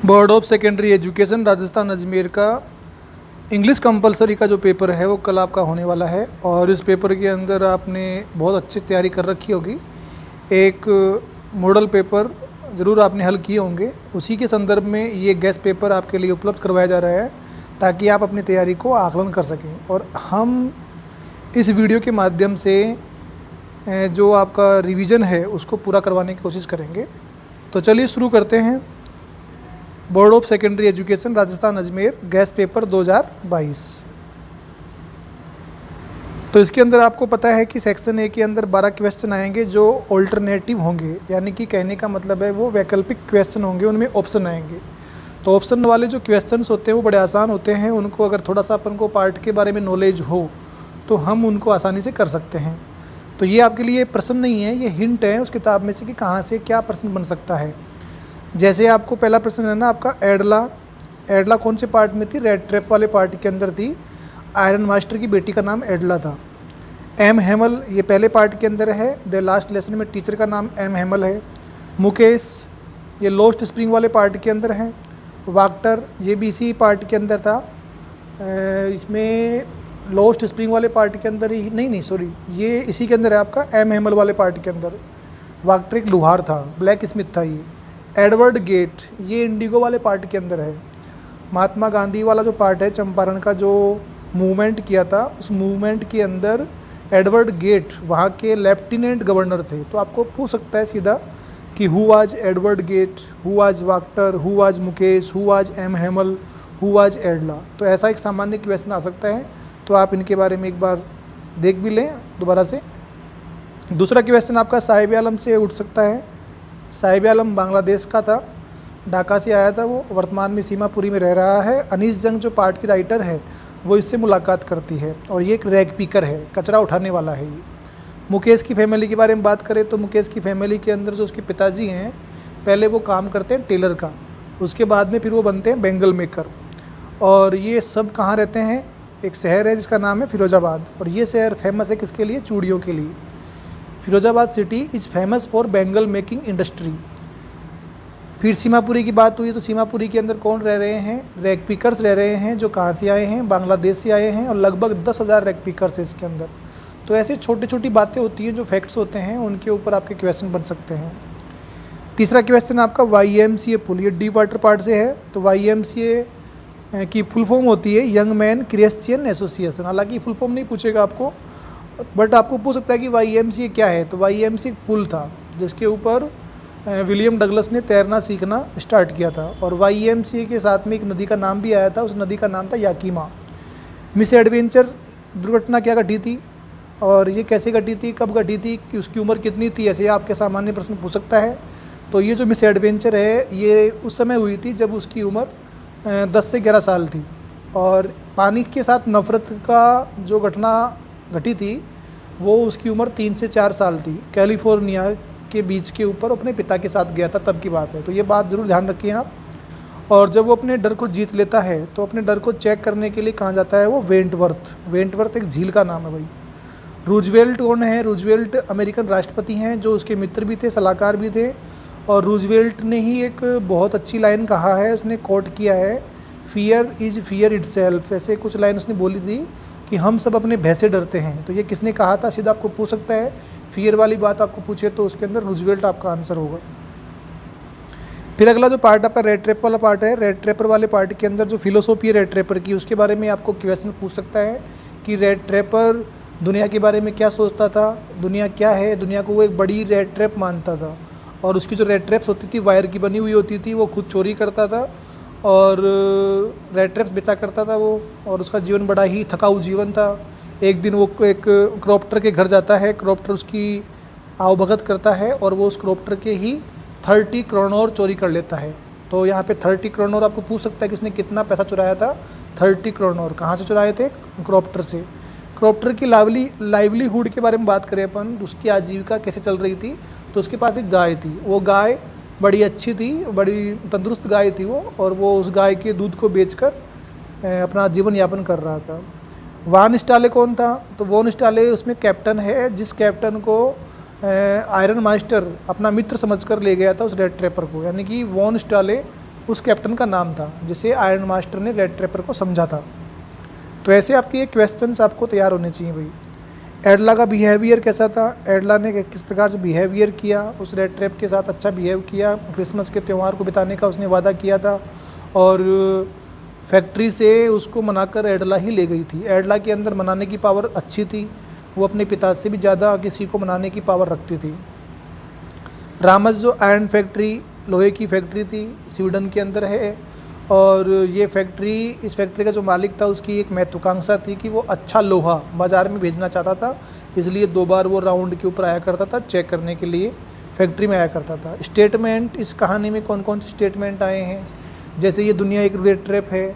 Board of secondary education Rajasthan Ajmer का English compulsory का जो पेपर है वो कल आपका होने वाला है। और इस पेपर के अंदर आपने बहुत अच्छी तैयारी कर रखी होगी। एक मॉडल पेपर ज़रूर आपने हल किए होंगे, उसी के संदर्भ में ये गेस्ट पेपर आपके लिए उपलब्ध करवाया जा रहा है ताकि आप अपनी तैयारी को आकलन कर सकें। और हम इस वीडियो के माध्यम से जो आपका रिवीजन है उसको पूरा करवाने की कोशिश करेंगे। तो चलिए शुरू करते हैं। Board of secondary education Rajasthan Ajmer guest paper 2022। तो इसके अंदर आपको पता है कि सेक्शन ए के अंदर 12 क्वेश्चन आएंगे जो ऑल्टरनेटिव होंगे, यानी कि कहने का मतलब है वो वैकल्पिक क्वेश्चन होंगे, उनमें ऑप्शन आएंगे। तो ऑप्शन वाले जो क्वेश्चंस होते हैं वो बड़े आसान होते हैं, उनको अगर थोड़ा सा अपन को पार्ट के बारे में नॉलेज हो तो हम उनको आसानी से कर सकते हैं। तो ये आपके लिए प्रश्न नहीं है, ये हिंट है उस किताब में से कि कहाँ से क्या प्रश्न बन सकता है। जैसे आपको पहला प्रश्न है ना आपका, एडला कौन से पार्ट में थी? रेड ट्रैप वाले पार्ट के अंदर थी। आयरन मास्टर की बेटी का नाम एडला था। एम हेमल ये पहले पार्ट के अंदर है। द लास्ट लेसन में टीचर का नाम एम हेमल है। मुकेश ये लोस्ट स्प्रिंग वाले पार्ट के अंदर है। वाक्टर ये भी इसी पार्ट के अंदर था। इसमें लोस्ट स्प्रिंग वाले पार्ट के अंदर ही नहीं सॉरी, ये इसी के अंदर है आपका एम हेमल वाले पार्ट के अंदर। वाक्टर एक लुहार था, ब्लैक स्मिथ था ये। एडवर्ड गेट ये इंडिगो वाले पार्ट के अंदर है। महात्मा गांधी वाला जो पार्ट है, चंपारण का जो मूवमेंट किया था, उस मूवमेंट के अंदर एडवर्ड गेट वहाँ के लेफ्टिनेंट गवर्नर थे। तो आपको पूछ सकता है सीधा कि who was Edward Gait, who was वाक्टर, who was Mukesh, who was एम हेमल, हु वाज एडला। तो ऐसा एक सामान्य क्वेश्चन आ सकता है, तो आप इनके बारे में एक बार देख भी लें दोबारा से। दूसरा क्वेश्चन आपका साहिब आलम से उठ सकता है। साहिब आलम बांग्लादेश का था, ढाका से आया था वो, वर्तमान में सीमापुरी में रह रहा है। अनीस जंग जो पार्ट की राइटर है वो इससे मुलाकात करती है और ये एक रैग पिकर है, कचरा उठाने वाला है ये। मुकेश की फैमिली के बारे में बात करें तो मुकेश की फैमिली के अंदर जो उसके पिताजी हैं, पहले वो काम करते हैं टेलर का, उसके बाद में फिर वो बनते हैं बैंगल मेकर। और ये सब कहाँ रहते हैं? एक शहर है जिसका नाम है फिरोजाबाद, और ये शहर फेमस है किसके लिए? चूड़ियों के लिए। Firozabad city is famous for bangle making industry. फिर सीमापुरी की बात हुई तो सीमापुरी के अंदर कौन रह रहे हैं? रैग पिकर्स रह रहे हैं, जो कहाँ से आए हैं? बांग्लादेश से आए हैं, और लगभग 10,000 रैग पिकर्स है इसके अंदर। तो ऐसे छोटी छोटी बातें होती हैं जो फैक्ट्स होते हैं, उनके ऊपर आपके क्वेश्चन बन सकते हैं। तीसरा क्वेश्चन आपका YMCA पुल, ये डी वाटर पार्ट से है। तो YMCA की फुल फॉर्म होती है यंग मैन क्रिश्चियन एसोसिएशन। हालांकि फुल फॉर्म नहीं पूछेगा आपको, बट आपको पूछ सकता है कि YMCA क्या है। तो YMCA एक पुल था जिसके ऊपर विलियम डगलस ने तैरना सीखना स्टार्ट किया था, और YMCA के साथ में एक नदी का नाम भी आया था, उस नदी का नाम था याकीमा। मिस एडवेंचर दुर्घटना क्या घटी थी और ये कैसे घटी थी, कब घटी थी, कि उसकी उम्र कितनी थी, ऐसे आपके सामान्य प्रश्न पूछ सकता है। तो ये जो मिस एडवेंचर है ये उस समय हुई थी जब उसकी उम्र 10 से 11 साल थी। और पानी के साथ नफरत का जो घटना घटी थी वो उसकी उम्र 3 से 4 साल थी। कैलिफोर्निया के बीच के ऊपर अपने पिता के साथ गया था, तब की बात है। तो ये बात ज़रूर ध्यान रखिए आप। और जब वो अपने डर को जीत लेता है तो अपने डर को चेक करने के लिए कहाँ जाता है? वो वेंटवर्थ एक झील का नाम है भाई। रूजवेल्ट कौन है? रूजवेल्ट अमेरिकन राष्ट्रपति हैं जो उसके मित्र भी थे, सलाहकार भी थे। और रूजवेल्ट ने ही एक बहुत अच्छी लाइन कहा है, उसने कोट किया है, फियर इज़ फियर इटसेल्फ। ऐसे कुछ लाइन उसने बोली थी कि हम सब अपने भय से डरते हैं। तो ये किसने कहा था? सीधा आपको पूछ सकता है। फियर वाली बात आपको पूछे तो उसके अंदर रूजवेल्ट आपका आंसर होगा। फिर अगला जो पार्ट आपका रेड ट्रैप वाला पार्ट है। रेड ट्रैपर वाले पार्ट के अंदर जो फिलोसॉफी है रेड ट्रैपर की, उसके बारे में आपको क्वेश्चन पूछ सकता है कि रेड ट्रैपर दुनिया के बारे में क्या सोचता था, दुनिया क्या है, दुनिया को वो एक बड़ी रेड ट्रैप मानता था। और उसकी जो रेड ट्रैप्स होती थी वायर की बनी हुई होती थी, वो खुद चोरी करता था और रेड ट्रैप्स बेचा करता था वो। और उसका जीवन बड़ा ही थकाऊ जीवन था। एक दिन वो एक क्रॉप्टर के घर जाता है, क्रॉप्टर उसकी आवभगत करता है और वो उस क्रॉप्टर के ही 30 क्रोनोर चोरी कर लेता है। तो यहाँ पे 30 क्रोनोर आपको पूछ सकता है कि उसने कितना पैसा चुराया था? 30 क्रोनोर कहाँ से चुराए थे? क्रॉप्टर से। क्रॉप्टर की लाइवलीहुड के बारे में बात करें अपन, उसकी आजीविका कैसे चल रही थी, तो उसके पास एक गाय थी। वो गाय बड़ी अच्छी थी, बड़ी तंदुरुस्त गाय थी वो, और वो उस गाय के दूध को बेचकर अपना जीवन यापन कर रहा था। वान स्टाले कौन था? तो वॉन स्टाले उसमें कैप्टन है, जिस कैप्टन को आयरन मास्टर अपना मित्र समझकर ले गया था उस रेड ट्रैपर को। यानी कि वॉन स्टाले उस कैप्टन का नाम था जिसे आयरन मास्टर ने रेड ट्रैपर को समझा था। तो ऐसे आपके ये क्वेश्चंस आपको तैयार होने चाहिए भाई। एडला का बिहेवियर कैसा था, एडला ने किस प्रकार से बिहेवियर किया, उस रेड ट्रैप के साथ अच्छा बिहेव किया, क्रिसमस के त्यौहार को बिताने का उसने वादा किया था और फैक्ट्री से उसको मनाकर एडला ही ले गई थी। एडला के अंदर मनाने की पावर अच्छी थी, वो अपने पिता से भी ज़्यादा किसी को मनाने की पावर रखती थी। रामस जो आयरन फैक्ट्री, लोहे की फैक्ट्री थी, स्वीडन के अंदर है और ये फैक्ट्री, इस फैक्ट्री का जो मालिक था उसकी एक महत्वाकांक्षा थी कि वो अच्छा लोहा बाज़ार में भेजना चाहता था, इसलिए 2 बार वो राउंड के ऊपर आया करता था, चेक करने के लिए फैक्ट्री में आया करता था। स्टेटमेंट, इस कहानी में कौन कौन से स्टेटमेंट आए हैं, जैसे ये दुनिया एक रेड ट्रैप है,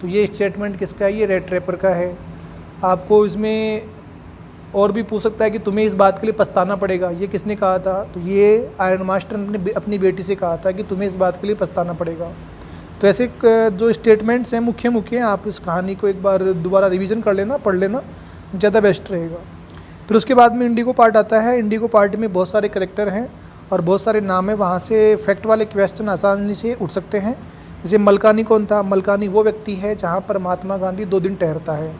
तो ये स्टेटमेंट किसका है, ये रेड ट्रैपर का है। आपको इसमें और भी पूछ सकता है कि तुम्हें इस बात के लिए पछताना पड़ेगा, ये किसने कहा था, तो ये आयरन मास्टर ने अपनी बेटी से कहा था कि तुम्हें इस बात के लिए पछताना पड़ेगा। तो ऐसे जो स्टेटमेंट्स हैं मुख्य मुख्य, आप इस कहानी को एक बार दोबारा रिवीजन कर लेना, पढ़ लेना, ज़्यादा बेस्ट रहेगा। फिर उसके बाद में इंडिगो पार्ट आता है। इंडिगो पार्ट में बहुत सारे करेक्टर हैं और बहुत सारे नाम है, वहाँ से फैक्ट वाले क्वेश्चन आसानी से उठ सकते हैं। जैसे मलकानी कौन था, मलकानी वो व्यक्ति है जहाँ पर महात्मा गांधी 2 दिन ठहरता है।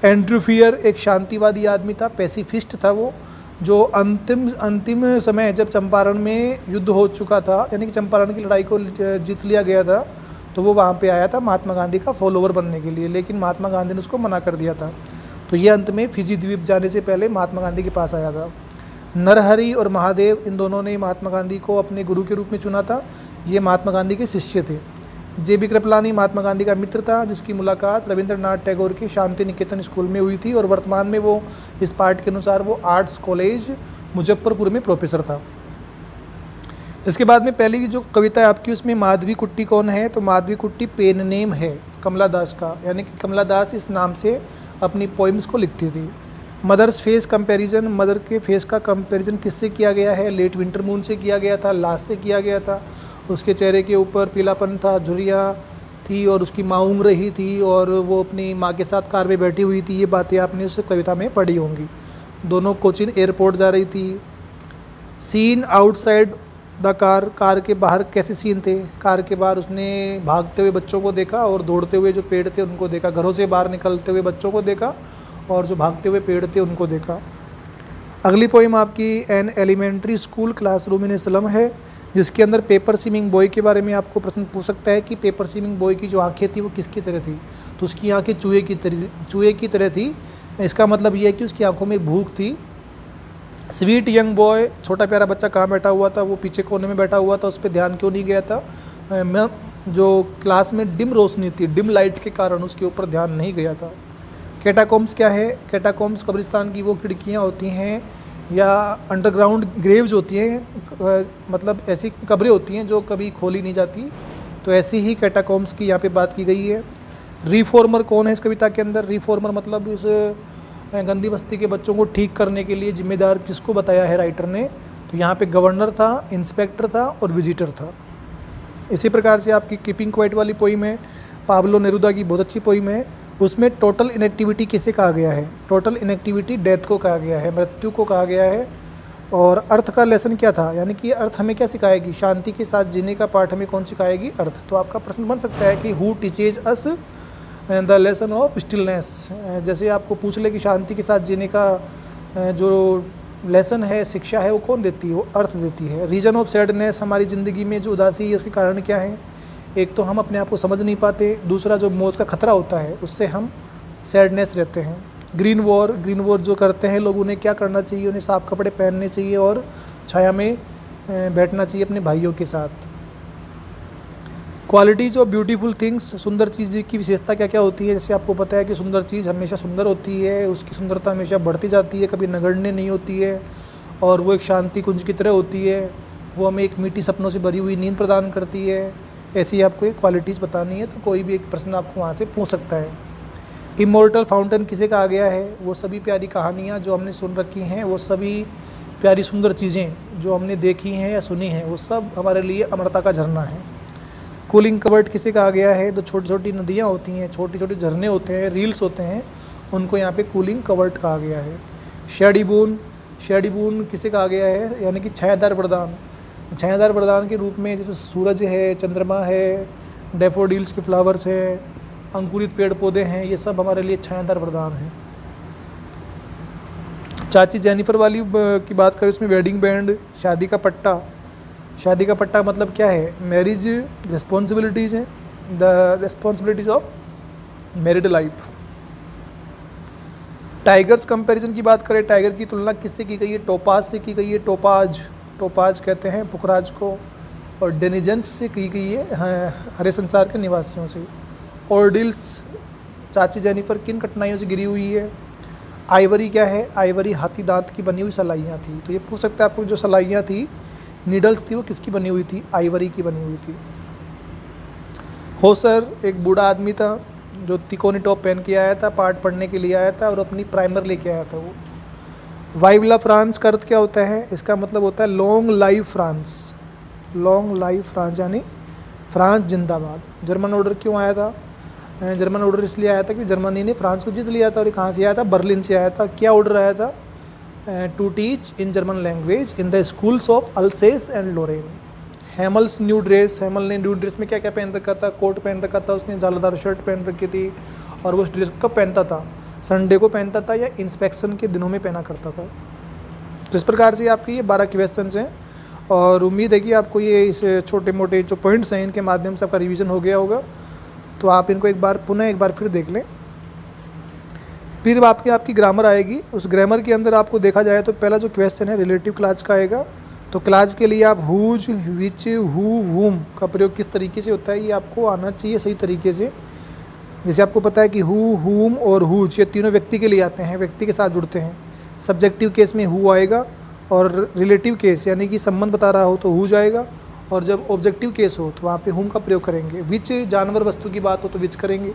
एंड्रू फियर एक शांतिवादी आदमी था, पैसिफिस्ट था वो, जो अंतिम समय जब चंपारण में युद्ध हो चुका था, यानी कि चंपारण की लड़ाई को जीत लिया गया था, तो वो वहाँ पे आया था महात्मा गांधी का फॉलोवर बनने के लिए, लेकिन महात्मा गांधी ने उसको मना कर दिया था। तो ये अंत में फिजी द्वीप जाने से पहले महात्मा गांधी के पास आया था। नरहरि और महादेव, इन दोनों ने महात्मा गांधी को अपने गुरु के रूप में चुना था। ये महात्मा गांधी के शिष्य थे। JB कृपलानी महात्मा गांधी का मित्र था, जिसकी मुलाकात रविंद्रनाथ टैगोर के शांति निकेतन स्कूल में हुई थी और वर्तमान में वो इस पार्ट के अनुसार वो आर्ट्स कॉलेज मुजफ्फरपुर में प्रोफेसर था। इसके बाद में पहली की जो कविता है आपकी, उसमें माधवी कुट्टी कौन है, तो माधवी कुट्टी पेन नेम है कमला दास का, यानी कि कमला दास इस नाम से अपनी पोइम्स को लिखती थी। मदर्स फेस कंपैरिजन, मदर के फेस का कंपैरिजन किससे किया गया है, लेट विंटर मून से किया गया था, लास्ट से किया गया था। उसके चेहरे के ऊपर पीलापन था, झुर्रियाँ थी और उसकी माँ ऊँग रही थी और वो अपनी माँ के साथ कार में बैठी हुई थी। ये बातें आपने उस कविता में पढ़ी होंगी। दोनों कोचिन एयरपोर्ट जा रही थी। Scene outside the car, car के बाहर कैसे सीन थे, कार के बाहर उसने भागते हुए बच्चों को देखा और दौड़ते हुए जो पेड़ थे उनको देखा, घरों से बाहर निकलते हुए बच्चों को देखा और जो भागते हुए पेड़ थे उनको देखा। अगली पोइम आपकी an elementary school classroom in slum है, जिसके अंदर पेपर स्विमिंग बॉय के बारे में आपको प्रश्न पूछ सकता है कि पेपर स्विमिंग बॉय की जो आंखें थी वो किसकी तरह थी, तो उसकी आंखें चूहे की तरह थी। इसका मतलब ये है कि उसकी आंखों में भूख थी। स्वीट यंग बॉय, छोटा प्यारा बच्चा कहाँ बैठा हुआ था, वो पीछे कोने में बैठा हुआ था, उस पर ध्यान क्यों नहीं गया था, मैं जो क्लास में डिम रोशनी थी, डिम लाइट के कारण उसके ऊपर ध्यान नहीं गया था। कैटाकॉम्स क्या है, कैटाकॉम्स कब्रिस्तान की वो खिड़कियाँ होती हैं या अंडरग्राउंड ग्रेव्स होती हैं, मतलब ऐसी कब्रें होती हैं जो कभी खोली नहीं जाती, तो ऐसी ही कैटाकॉम्स की यहाँ पे बात की गई है। रिफॉर्मर कौन है इस कविता के अंदर, रिफॉर्मर मतलब इस गंदी बस्ती के बच्चों को ठीक करने के लिए जिम्मेदार किसको बताया है राइटर ने, तो यहाँ पे गवर्नर था, इंस्पेक्टर था और विजिटर था। इसी प्रकार से आपकी कीपिंग क्वाइट वाली पोइम है, पाब्लो नेरुदा की बहुत अच्छी पोइम है। उसमें टोटल इनएक्टिविटी किसे कहा गया है, टोटल इनएक्टिविटी डेथ को कहा गया है, मृत्यु को कहा गया है। और अर्थ का लेसन क्या था, यानी कि अर्थ हमें क्या सिखाएगी, शांति के साथ जीने का पाठ हमें कौन सिखाएगी, अर्थ। तो आपका प्रश्न बन सकता है कि who teaches us the lesson of stillness, जैसे आपको पूछ ले कि शांति के साथ जीने का जो लेसन है, शिक्षा है, वो कौन देती है, वो अर्थ देती है। रीजन ऑफ सैडनेस, हमारी ज़िंदगी में जो उदासी है उसके कारण क्या है, एक तो हम अपने आप को समझ नहीं पाते, दूसरा जो मौत का खतरा होता है उससे हम सैडनेस रहते हैं। ग्रीन वॉर जो करते हैं लोग, उन्हें क्या करना चाहिए, उन्हें साफ कपड़े पहनने चाहिए और छाया में बैठना चाहिए अपने भाइयों के साथ। क्वालिटीज ऑफ ब्यूटीफुल थिंग्स, सुंदर चीज़ की विशेषता क्या क्या होती है, जैसे आपको पता है कि सुंदर चीज़ हमेशा सुंदर होती है, उसकी सुंदरता हमेशा बढ़ती जाती है, कभी नगण्य नहीं होती है और वो एक शांति कुंज की तरह होती है, वो हमें एक मीठी सपनों से भरी हुई नींद प्रदान करती है। ऐसी आपको एक क्वालिटीज़ बतानी है, तो कोई भी एक प्रश्न आपको वहाँ से पूछ सकता है। इमोर्टल फाउंटेन किसे कहा गया है, वो सभी प्यारी कहानियाँ जो हमने सुन रखी हैं, वो सभी प्यारी सुंदर चीज़ें जो हमने देखी हैं या सुनी हैं, वो सब हमारे लिए अमरता का झरना है। कूलिंग कवर्ट किसे कहा गया है, तो छोटी छोटी नदियाँ होती हैं, छोटे छोटे झरने होते हैं, रील्स होते हैं, उनको यहाँ पे कूलिंग कवर्ट कहा गया है। शेडीबून किसे कहा गया है, यानी कि छायादार वरदान, छायादार वरदान के रूप में जैसे सूरज है, चंद्रमा है, डैफोडिल्स के फ्लावर्स है, अंकुरित पेड़ पौधे हैं, ये सब हमारे लिए छायादार प्रदान हैं। चाची जेनिफर वाली की बात करें, उसमें वेडिंग बैंड, शादी का पट्टा। शादी का पट्टा मतलब क्या है? मैरिज रिस्पॉन्सिबिलिटीज़ हैं, the responsibilities of married life. Tigers comparison की बात करें, टाइगर की तुलना किससे की गई है? टोपाज से की गई है। टोपाज कहते हैं पुखराज को। और डेनिजेंस से की गई है हरे संसार के निवासियों से। ऑर्डिल्स, चाची जेनिफर किन कठिनाइयों से गिरी हुई है? आइवरी क्या है? आइवरी हाथी दांत की बनी हुई सलाइयाँ थी। तो ये पूछ सकते हैं आपको, जो सलाइयाँ थी, नीडल्स थी, वो किसकी बनी हुई थी? आइवरी की बनी हुई थी। होसर एक बूढ़ा आदमी था जो तिकोनी टॉप पहन के आया था, पाठ पढ़ने के लिए आया था और अपनी प्राइमर लेके आया था वो। वाइवला फ्रांस का अर्थ क्या होता है? इसका मतलब होता है long live France. Long live France यानी फ्रांस जिंदाबाद। जर्मन ऑर्डर क्यों आया था? जर्मन ऑर्डर इसलिए आया था कि जर्मनी ने फ्रांस को जीत लिया था। और कहाँ से आया था? बर्लिन से आया था। क्या ऑर्डर आया था? To teach in German language in the schools of Alsace and Lorraine. Hamel's new dress, Hamel ने न्यू ड्रेस में क्या क्या पहन रखा था? कोट पहन रखा था उसने, झालरदार शर्ट पहन रखी थी। और वो ड्रेस कब पहनता था? संडे को पहनता था या इंस्पेक्शन के दिनों में पहना करता था। तो इस प्रकार से आपके ये 12 क्वेश्चंस हैं और उम्मीद है कि आपको ये इस छोटे मोटे जो पॉइंट्स हैं इनके माध्यम से आपका रिवीजन हो गया होगा। तो आप इनको एक बार फिर देख लें। फिर आपकी ग्रामर आएगी। उस ग्रामर के अंदर आपको देखा जाए तो पहला जो क्वेश्चन है रिलेटिव क्लास का आएगा। तो क्लास के लिए आप हुज, विच, हु, वूम का प्रयोग किस तरीके से होता है ये आपको आना चाहिए सही तरीके से। जैसे आपको पता है कि हु, हुम और हुज ये तीनों व्यक्ति के लिए आते हैं, व्यक्ति के साथ जुड़ते हैं। सब्जेक्टिव केस में हु आएगा और रिलेटिव केस यानी कि संबंध बता रहा हो तो हुज आएगा। और जब ऑब्जेक्टिव केस हो तो वहाँ पे हुम का प्रयोग करेंगे। विच जानवर वस्तु की बात हो तो विच करेंगे।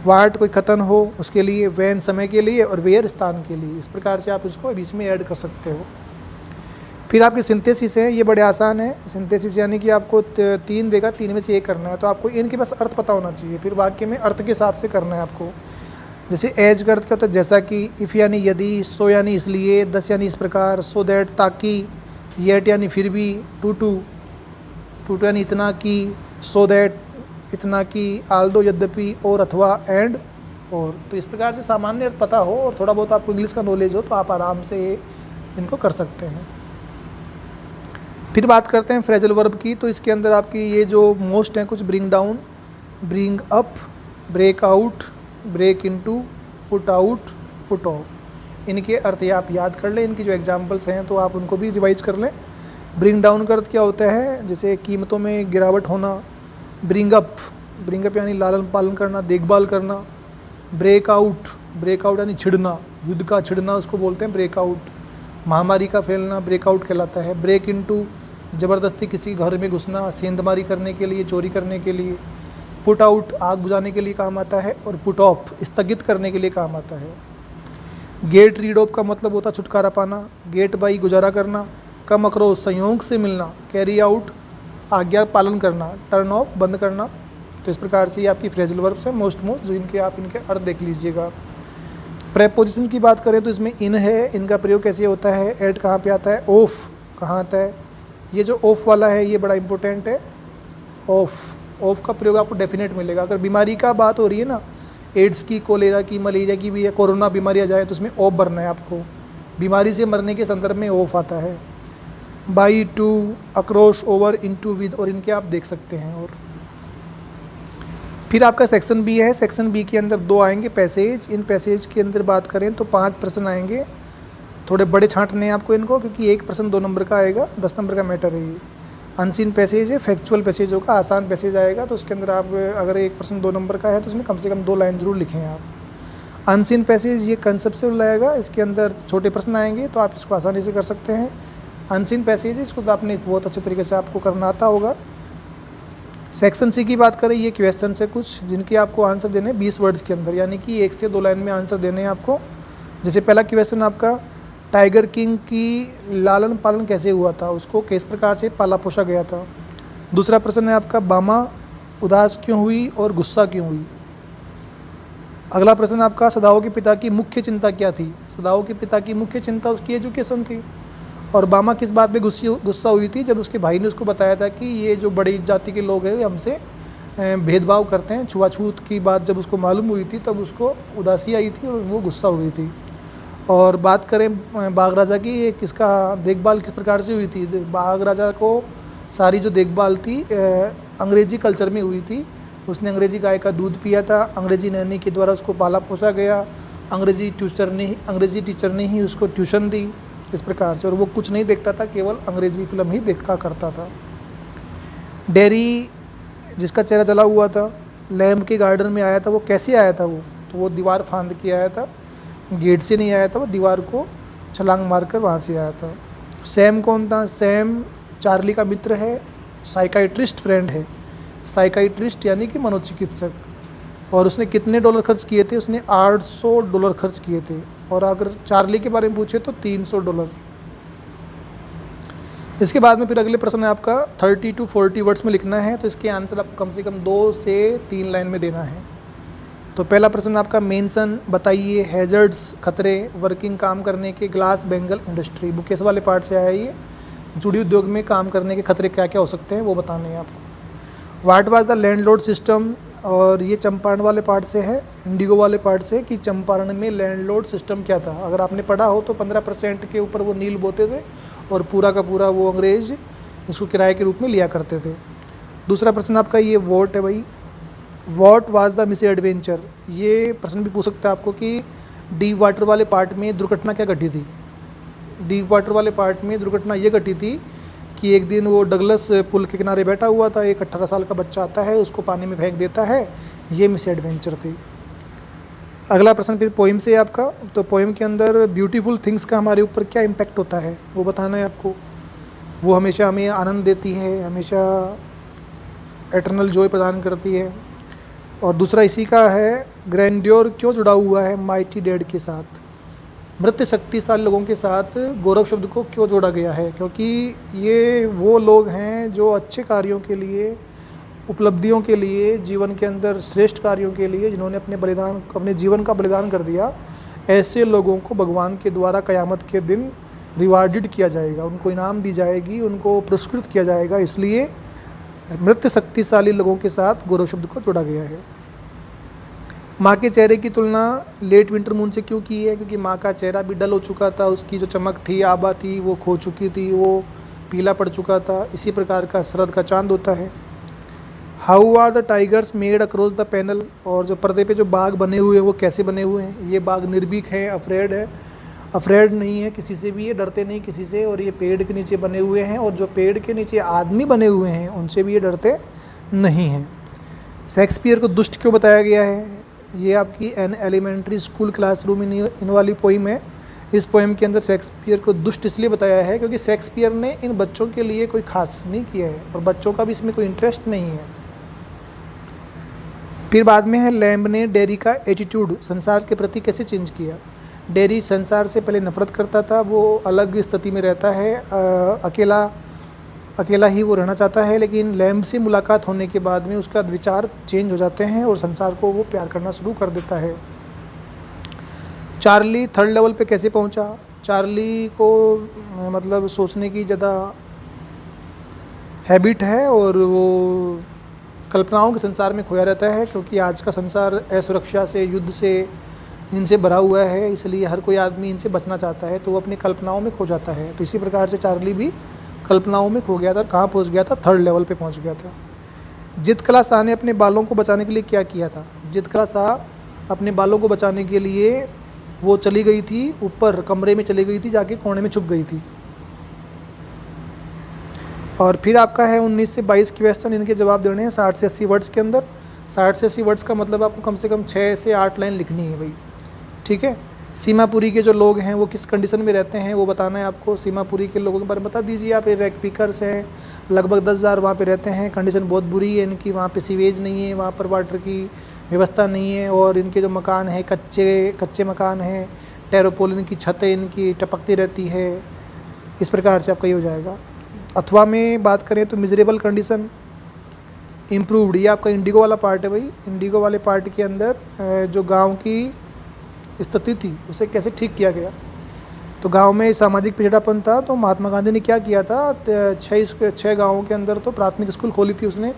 वाट कोई कथन हो उसके लिए, वैन समय के लिए और वेयर स्थान के लिए। इस प्रकार से आप इसको बीच में ऐड कर सकते हो। फिर आपकी सिंथेसिस है, ये बड़े आसान है। सिंथेसिस यानी कि आपको 3 देगा, 3 में से 1 करना है। तो आपको इनके बस अर्थ पता होना चाहिए, फिर वाक्य में अर्थ के हिसाब से करना है आपको। जैसे एज का अर्थ क्या होता है? जैसा कि, इफ़ यानी यदि, सो यानी इसलिए, दस यानी इस प्रकार, सो दैट ताकि, येट यानी फिर भी, टू यानी इतना कि, सो दैट इतना कि, आल्दो यद्यपि, और अथवा, एंड और। तो इस प्रकार से सामान्य अर्थ पता हो और थोड़ा बहुत आपको इंग्लिश का नॉलेज हो तो आप आराम से इनको कर सकते हैं। फिर बात करते हैं फ्रेजल वर्ब की। तो इसके अंदर आपकी ये जो मोस्ट हैं कुछ, bring down, bring up, break out, break into, put out, put off. इनके अर्थ ये आप याद कर लें। इनकी जो एग्जांपल्स हैं तो आप उनको भी रिवाइज कर लें। ब्रिंग डाउन का अर्थ क्या होता है? जैसे कीमतों में गिरावट होना। ब्रिंग अप यानी लालन पालन करना, देखभाल करना। ब्रेक आउट यानी छिड़ना, युद्ध का छिड़ना उसको बोलते हैं ब्रेक आउट। महामारी का फैलना ब्रेक आउट कहलाता है। ब्रेक इनटू ज़बरदस्ती किसी घर में घुसना, सेंधमारी करने के लिए, चोरी करने के लिए। पुट आउट आग बुझाने के लिए काम आता है। और पुट ऑफ स्थगित करने के लिए काम आता है। गेट रीड ऑफ का मतलब होता है छुटकारा पाना। गेट बाई गुजारा करना। कम अक्रोश संयोग से मिलना। कैरी आउट आज्ञा पालन करना। टर्न ऑफ बंद करना। तो इस प्रकार से ये आपकी फ्रेजल वर्ब्स हैं मोस्ट जो इनके आप इनके अर्थ देख लीजिएगा। प्रेपोजिशन की बात करें तो इसमें इन है, इनका प्रयोग कैसे होता है? एट कहाँ पे आता है? ऑफ कहाँ आता है? ये जो ऑफ वाला है ये बड़ा इंपॉर्टेंट है। ऑफ का प्रयोग आपको डेफिनेट मिलेगा। अगर बीमारी का बात हो रही है ना, एड्स की, कोलेरा की, मलेरिया की भी या कोरोना बीमारी आ जाए तो उसमें ऑफ भरना है आपको। बीमारी से मरने के संदर्भ में ऑफ आता है। By, to, across, over, into, with और इनके आप देख सकते हैं। और फिर आपका सेक्शन बी है। सेक्शन बी के अंदर 2 आएंगे पैसेज। इन पैसेज के अंदर बात करें तो 5 प्रश्न आएंगे। थोड़े बड़े छांटने हैं आपको इनको, क्योंकि एक प्रश्न 2 नंबर का आएगा, 10 नंबर का मैटर है ये। अनसीन पैसेज है, फैक्चुअल पैसेज होगा, आसान पैसेज आएगा। तो उसके अंदर आप अगर एक प्रश्न 2 नंबर का है तो उसमें कम से कम 2 लाइन जरूर लिखें आप। अनसीन पैसेज ये कंसेप्चुअल आएगा, इसके अंदर छोटे प्रश्न आएंगे तो आप इसको आसानी से कर सकते हैं। अनसीन पैसेज इसको तो आपने बहुत अच्छे तरीके से आपको करना आता होगा। सेक्शन सी की बात करें, ये क्वेश्चन है कुछ जिनके आपको आंसर देने 20 वर्ड्स के अंदर, यानी कि 1 से 2 लाइन में आंसर देने हैं आपको। जैसे पहला क्वेश्चन आपका, टाइगर किंग की लालन पालन कैसे हुआ था, उसको किस प्रकार से पाला पोसा गया था। दूसरा प्रश्न है आपका, बामा उदास क्यों हुई और गुस्सा क्यों हुई। अगला प्रश्न आपका, सदाओ के पिता की मुख्य चिंता क्या थी। सदाओ के पिता की मुख्य चिंता उसकी एजुकेशन थी। और बामा किस बात पे गुस्सा हुई थी, जब उसके भाई ने उसको बताया था कि ये जो बड़ी जाति के लोग हैं हमसे भेदभाव करते हैं। छुआछूत की बात जब उसको मालूम हुई थी तब उसको उदासी आई थी और वो गुस्सा हो गई थी। और बात करें बाघ राजा की, ये किसका देखभाल किस प्रकार से हुई थी? बाघ राजा को सारी जो देखभाल थी अंग्रेजी कल्चर में हुई थी। उसने अंग्रेजी गाय का दूध पिया था, अंग्रेजी नैनी के द्वारा उसको पाला पोसा गया, अंग्रेजी टीचर ने ही उसको ट्यूशन दी, इस प्रकार से। और वो कुछ नहीं देखता था, केवल अंग्रेजी फिल्म ही देखा करता था। डेरी जिसका चेहरा जला हुआ था, लैम्ब के गार्डन में आया था, वो कैसे आया था? वो तो वो दीवार फांद के आया था, गेट से नहीं आया था, वो दीवार को छलांग मारकर वहाँ से आया था। सैम कौन था? सैम चार्ली का मित्र है, साइकाइट्रिस्ट फ्रेंड है। साइकाइट्रिस्ट यानी कि मनोचिकित्सक। और उसने कितने डॉलर खर्च किए थे? उसने $800 खर्च किए थे। और अगर चार्ली के बारे में पूछे तो $300। इसके बाद में फिर अगले प्रश्न है आपका 30 to 40 वर्ड्स में लिखना है। तो इसके आंसर आपको कम से कम 2 से 3 लाइन में देना है। तो पहला प्रश्न आपका मेंशन बताइए हैजर्ड्स खतरे वर्किंग काम करने के ग्लास बेंगल इंडस्ट्री, बुकेश वाले पार्ट से आया ये। जुड़ी उद्योग में काम करने के खतरे क्या क्या हो सकते हैं वो बताने हैं आपको। What was the landlord system, और ये चंपारण वाले पार्ट से है, इंडिगो वाले पार्ट से, कि चंपारण में लैंडलॉर्ड सिस्टम क्या था। अगर आपने पढ़ा हो तो 15% के ऊपर वो नील बोते थे और पूरा का पूरा वो अंग्रेज इसको किराए के रूप में लिया करते थे। दूसरा प्रश्न आपका ये वॉट है भाई, what was the miss adventure. ये प्रश्न भी पूछ सकता है आपको कि डीप वाटर वाले पार्ट में दुर्घटना क्या घटी थी। डीप वाटर वाले पार्ट में दुर्घटना ये घटी थी कि एक दिन वो डगलस पुल के किनारे बैठा हुआ था, एक 18 साल का बच्चा आता है, उसको पानी में फेंक देता है। ये मिस एडवेंचर थी। अगला प्रश्न फिर पोइम से आपका। तो पोइम के अंदर ब्यूटीफुल थिंग्स का हमारे ऊपर क्या इम्पैक्ट होता है वो बताना है आपको। वो हमेशा हमें आनंद देती है, हमेशा एटर्नल जॉय प्रदान करती है। और दूसरा इसी का है ग्रैंड्योर क्यों जुड़ा हुआ है माइटी डेड के साथ, मृत शक्तिशाली लोगों के साथ गौरव शब्द को क्यों जोड़ा गया है? क्योंकि ये वो लोग हैं जो अच्छे कार्यों के लिए, उपलब्धियों के लिए, जीवन के अंदर श्रेष्ठ कार्यों के लिए जिन्होंने अपने जीवन का बलिदान कर दिया। ऐसे लोगों को भगवान के द्वारा क़यामत के दिन रिवार्डेड किया जाएगा, उनको इनाम दी जाएगी, उनको पुरस्कृत किया जाएगा। इसलिए मृत शक्तिशाली लोगों के साथ गौरव शब्द को जोड़ा गया है। माँ के चेहरे की तुलना लेट विंटर मून से क्यों की है? क्योंकि माँ का चेहरा भी डल हो चुका था, उसकी जो चमक थी, आभा थी, वो खो चुकी थी, वो पीला पड़ चुका था। इसी प्रकार का शरद का चांद होता है। How are the tigers made across the panel, और जो पर्दे पे जो बाघ बने हुए हैं वो कैसे बने हुए हैं? ये बाघ निर्भीक है, अफ्रेड है, अफ्रेड नहीं है किसी से भी, ये डरते नहीं किसी से। और ये पेड़ के नीचे बने हुए हैं, और जो पेड़ के नीचे आदमी बने हुए हैं उनसे भी ये डरते नहीं हैं। शेक्सपियर को दुष्ट क्यों बताया गया है? ये आपकी an elementary school classroom in वाली पोइम है। इस पोइम के अंदर शेक्सपियर को दुष्ट इसलिए बताया है क्योंकि शेक्सपियर ने इन बच्चों के लिए कोई खास नहीं किया है और बच्चों का भी इसमें कोई इंटरेस्ट नहीं है। फिर बाद में है लैम्ब ने डेरी का एटीट्यूड संसार के प्रति कैसे चेंज किया। डेरी संसार से पहले नफरत करता था, वो अलग स्थिति में रहता है, अकेला ही वो रहना चाहता है। लेकिन लैम्ब से मुलाकात होने के बाद में उसका विचार चेंज हो जाते हैं और संसार को वो प्यार करना शुरू कर देता है। चार्ली थर्ड लेवल पे कैसे पहुंचा? चार्ली को मतलब सोचने की ज़्यादा हैबिट है और वो कल्पनाओं के संसार में खोया रहता है, क्योंकि आज का संसार असुरक्षा से, युद्ध से, इनसे भरा हुआ है। इसलिए हर कोई आदमी इनसे बचना चाहता है, तो वो अपनी कल्पनाओं में खो जाता है। तो इसी प्रकार से चार्ली भी कल्पनाओं में खो गया था। कहाँ पहुंच गया था? थर्ड लेवल पे पहुंच गया था। जितकला शाह ने अपने बालों को बचाने के लिए क्या किया था? जितकला शाह अपने बालों को बचाने के लिए वो चली गई थी ऊपर कमरे में चली गई थी, जाके कोने में छुप गई थी। और फिर आपका है 19 से 22 क्वेश्चन, इनके जवाब देने हैं 60 से 80 वर्ड्स के अंदर। 60 से 80 वर्ड्स का मतलब आपको कम से कम 6 से 8 लाइन लिखनी है भाई, ठीक है। सीमापुरी के जो लोग हैं वो किस कंडीशन में रहते हैं वो बताना है आपको। सीमापुरी के लोगों के बारे में बता दीजिए आप। ये रैक पिकर्स हैं, लगभग 10,000 वहाँ पे रहते हैं। कंडीशन बहुत बुरी है इनकी, वहाँ पे सीवेज नहीं है, वहाँ पर वाटर की व्यवस्था नहीं है, और इनके जो मकान है कच्चे मकान हैं, टेरोपोलिन की छतें इनकी टपकती रहती है। इस प्रकार से आपका ये हो जाएगा। अथवा में बात करें तो मिजरेबल कंडीशन, इम्प्रूव्ड, ये आपका इंडिगो वाला पार्ट है भाई। इंडिगो वाले पार्ट के अंदर जो गांव की स्थिति थी उसे कैसे ठीक किया गया। तो गांव में सामाजिक पिछड़ापन था, तो महात्मा गांधी ने क्या किया था, 6 गाँवों के अंदर तो प्राथमिक स्कूल खोली थी उसने,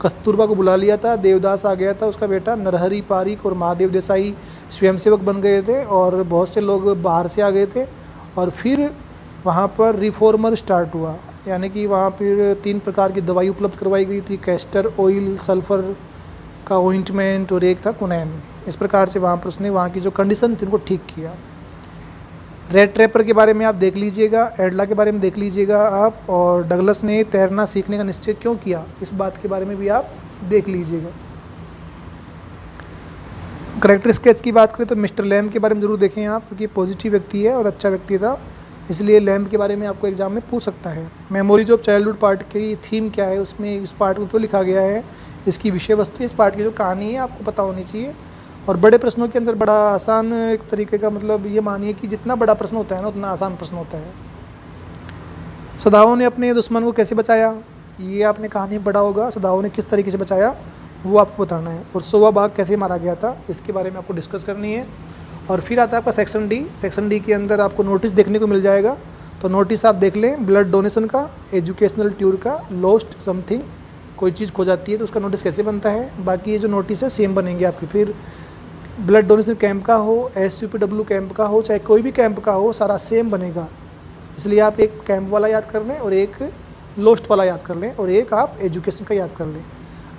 कस्तूरबा को बुला लिया था, देवदास आ गया था उसका बेटा, नरहरि पारिक और महादेव देसाई स्वयंसेवक बन गए थे और बहुत से लोग बाहर से आ गए थे। और फिर वहाँ पर रिफॉर्मर स्टार्ट हुआ, यानी कि वहाँ फिर 3 प्रकार की दवाई उपलब्ध करवाई गई थी, कैस्टर ऑयल, सल्फ़र का ऑइंटमेंट और एक था कुनैन। इस प्रकार से वहाँ पर उसने वहाँ की जो कंडीशन थी उनको ठीक किया। रेड ट्रैपर के बारे में आप देख लीजिएगा, एडला के बारे में देख लीजिएगा आप, और डगलस ने तैरना सीखने का निश्चय क्यों किया इस बात के बारे में भी आप देख लीजिएगा। करेक्टर स्केच की बात करें तो मिस्टर लैम्ब के बारे में ज़रूर देखें आप, क्योंकि पॉजिटिव व्यक्ति है और अच्छा व्यक्ति था, इसलिए लैम्ब के बारे में आपको एग्जाम में पूछ सकता है। मेमोरीज ऑफ चाइल्डहुड पार्ट की थीम क्या है, उसमें इस पार्ट को क्यों लिखा गया है, इसकी विषय वस्तु, इस पार्ट की जो कहानी है आपको पता होनी चाहिए। और बड़े प्रश्नों के अंदर बड़ा आसान एक तरीके का, मतलब ये मानिए कि जितना बड़ा प्रश्न होता है ना उतना आसान प्रश्न होता है। सदाओं ने अपने दुश्मन को कैसे बचाया, ये आपने कहानी पढ़ा होगा, सदाओं ने किस तरीके से बचाया वो आपको बताना है। और सोवा बाघ कैसे मारा गया था इसके बारे में आपको डिस्कस करनी है। और फिर आता है आपका सेक्शन डी। सेक्शन डी के अंदर आपको नोटिस देखने को मिल जाएगा, तो नोटिस आप देख लें, ब्लड डोनेशन का, एजुकेशनल टूर का, लॉस्ट समथिंग, कोई चीज़ खो जाती है तो उसका नोटिस कैसे बनता है। बाकी ये जो नोटिस है सेम बनेंगे आपके। फिर ब्लड डोनेशन कैंप का हो, SUPW कैंप का हो, चाहे कोई भी कैंप का हो, सारा सेम बनेगा। इसलिए आप एक कैंप वाला याद कर लें और एक लोस्ट वाला याद कर लें और एक आप एजुकेशन का याद कर लें।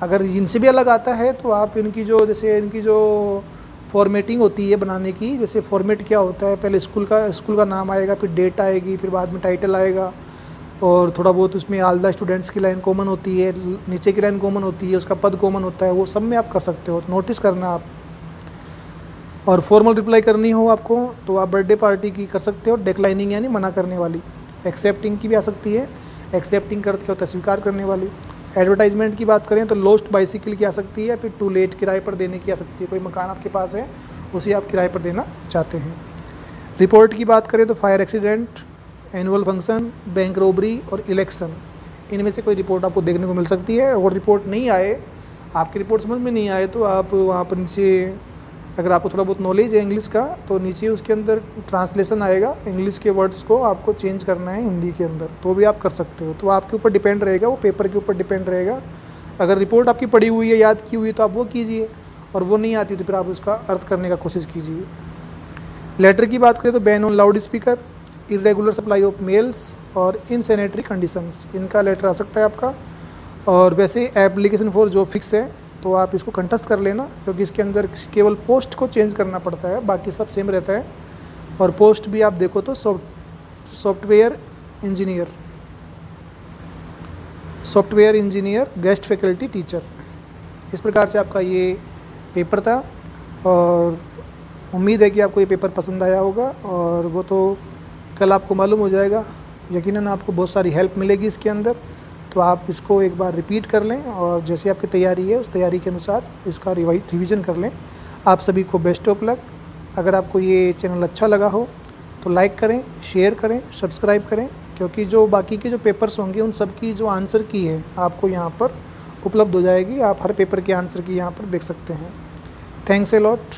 अगर इनसे भी अलग आता है तो आप इनकी जो, जैसे इनकी जो फॉर्मेटिंग होती है बनाने की, जैसे फॉर्मेट क्या होता है, पहले स्कूल का नाम आएगा, फिर डेट आएगी, फिर बाद में टाइटल आएगा, और थोड़ा बहुत उसमें ऑल द स्टूडेंट्स की लाइन कॉमन होती है, नीचे की लाइन कॉमन होती है, उसका पद कॉमन होता है, वो सब में आप कर सकते हो, नोटिस करना आप। और फॉर्मल रिप्लाई करनी हो आपको तो आप बर्थडे पार्टी की कर सकते हो, डिक्लाइनिंग यानी मना करने वाली, एक्सेप्टिंग की भी आ सकती है, एक्सेप्टिंग करते हो तो स्वीकार करने वाली। एडवर्टाइजमेंट की बात करें तो लॉस्ट बाइसिकल की आ सकती है, फिर टू लेट किराए पर देने की आ सकती है, कोई मकान आपके पास है उसे आप किराए पर देना चाहते हैं। रिपोर्ट की बात करें तो fire accident, annual function, bank robbery और इलेक्शन, इनमें से कोई रिपोर्ट आपको देखने को मिल सकती है। और रिपोर्ट नहीं आए, आपकी रिपोर्ट समझ में नहीं आए तो आप वहाँ पर नीचे, अगर आपको थोड़ा बहुत नॉलेज है इंग्लिश का तो नीचे उसके अंदर ट्रांसलेशन आएगा, इंग्लिश के वर्ड्स को आपको चेंज करना है हिंदी के अंदर, तो भी आप कर सकते हो। तो आपके ऊपर डिपेंड रहेगा, वो पेपर के ऊपर डिपेंड रहेगा। अगर रिपोर्ट आपकी पढ़ी हुई है, याद की हुई है तो आप वो कीजिए, और वो नहीं आती तो फिर आप उसका अर्थ करने का कोशिश कीजिए। लेटर की बात करें तो ban on loud speaker, irregular supply of males और इनसैनिटरी कंडीशंस, इनका लेटर आ सकता है आपका। और वैसे एप्लीकेशन फॉर जॉब फिक्स है तो आप इसको कंठस्थ कर लेना, क्योंकि इसके अंदर केवल पोस्ट को चेंज करना पड़ता है, बाकी सब सेम रहता है। और पोस्ट भी आप देखो तो software engineer, guest faculty teacher, इस प्रकार से आपका ये पेपर था। और उम्मीद है कि आपको ये पेपर पसंद आया होगा, और वो तो कल आपको मालूम हो जाएगा, यकीनन आपको बहुत सारी हेल्प मिलेगी इसके अंदर। तो आप इसको एक बार रिपीट कर लें और जैसे आपकी तैयारी है उस तैयारी के अनुसार इसका रिवीजन कर लें। आप सभी को बेस्ट ऑफ लक। अगर आपको ये चैनल अच्छा लगा हो तो लाइक करें, शेयर करें, सब्सक्राइब करें, क्योंकि जो बाकी के जो पेपर्स होंगे उन सब की जो आंसर की है आपको यहाँ पर उपलब्ध हो जाएगी। आप हर पेपर के आंसर की यहाँ पर देख सकते हैं। Thanks a lot.